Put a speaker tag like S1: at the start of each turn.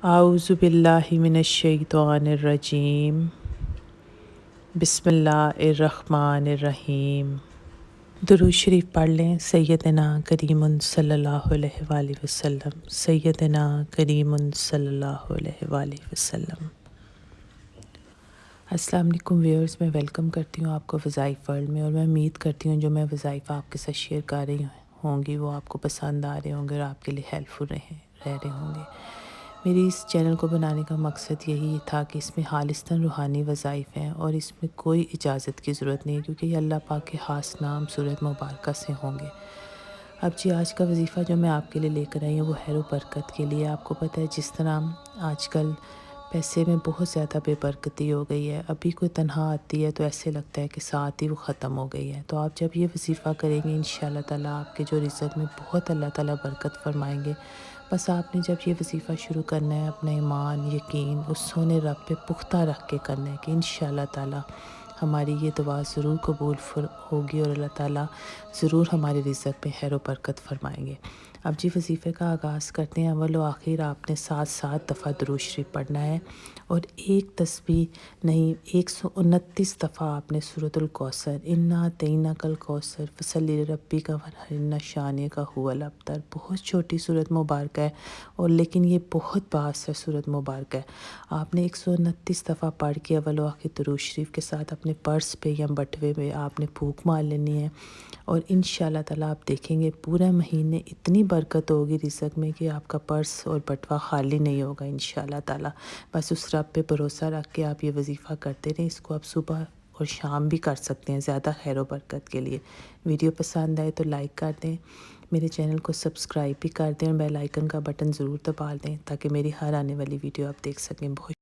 S1: اعوذ باللہ من الشیطان الرجیم بسم اللہ الرحمن الرحیم۔ درود شریف پڑھ لیں۔ سیدنا کریم صلی اللہ علیہ وآلہ وسلم، سیدنا کریم صلی اللہ علیہ وآلہ وسلم۔ السلام علیکم ویورز، میں ویلکم کرتی ہوں آپ کو وظائف ورلڈ میں، اور میں امید کرتی ہوں جو میں وظائف آپ کے ساتھ شیئر کر رہی ہوں گی وہ آپ کو پسند آ رہے ہوں گے اور آپ کے لیے ہیلپ فل رہ رہے ہوں گے۔ میری اس چینل کو بنانے کا مقصد یہی تھا کہ اس میں خالصتاً روحانی وظائف ہیں اور اس میں کوئی اجازت کی ضرورت نہیں ہے، کیونکہ یہ اللہ پاک کے خاص نام سورت مبارکہ سے ہوں گے۔ اب جی آج کا وظیفہ جو میں آپ کے لیے لے کر آئی ہوں وہ خیر و برکت کے لیے۔ آپ کو پتہ ہے جس طرح آج کل پیسے میں بہت زیادہ بے برکتی ہو گئی ہے، ابھی کوئی تنہا آتی ہے تو ایسے لگتا ہے کہ ساتھ ہی وہ ختم ہو گئی ہے۔ تو آپ جب یہ وظیفہ کریں گے انشاءاللہ تعالیٰ آپ کے جو رزق میں بہت اللہ تعالیٰ برکت فرمائیں گے۔ بس آپ نے جب یہ وظیفہ شروع کرنا ہے اپنا ایمان، یقین اس سونے رب پہ پختہ رکھ کے کرنا ہے کہ انشاءاللہ تعالیٰ ہماری یہ دعا ضرور قبول ہوگی اور اللہ تعالیٰ ضرور ہمارے رزق پہ خیر و برکت فرمائیں گے۔ اب جی وظیفے کا آغاز کرتے ہیں۔ اول و آخر آپ نے 7 دفعہ درود شریف پڑھنا ہے، اور ایک تسبیح نہیں 129 دفعہ آپ نے سورۃ الکوثر، انا اعطیناک الکوثر فصلی لربک وانحر ان شانئک ھو الابتر، بہت چھوٹی سورۃ مبارکہ ہے اور لیکن یہ بہت باعث ہے سورۃ مبارکہ ہے۔ آپ نے 129 دفعہ پڑھ کے اول و آخر درود شریف کے ساتھ اپنے پرس پہ یا بٹوے میں آپ نے پھونک مار لینی ہے، اور انشاءاللہ تعالیٰ آپ دیکھیں گے پورے مہینے اتنی برکت ہوگی رزق میں کہ آپ کا پرس اور بٹوا خالی نہیں ہوگا انشاءاللہ تعالیٰ۔ بس اس رب پہ بھروسہ رکھ کے آپ یہ وظیفہ کرتے رہیں۔ اس کو آپ صبح اور شام بھی کر سکتے ہیں زیادہ خیر و برکت کے لیے۔ ویڈیو پسند آئے تو لائک کر دیں، میرے چینل کو سبسکرائب بھی کر دیں اور بیل آئیکن کا بٹن ضرور دبا دیں تاکہ میری ہر آنے والی ویڈیو آپ دیکھ سکیں۔ بہت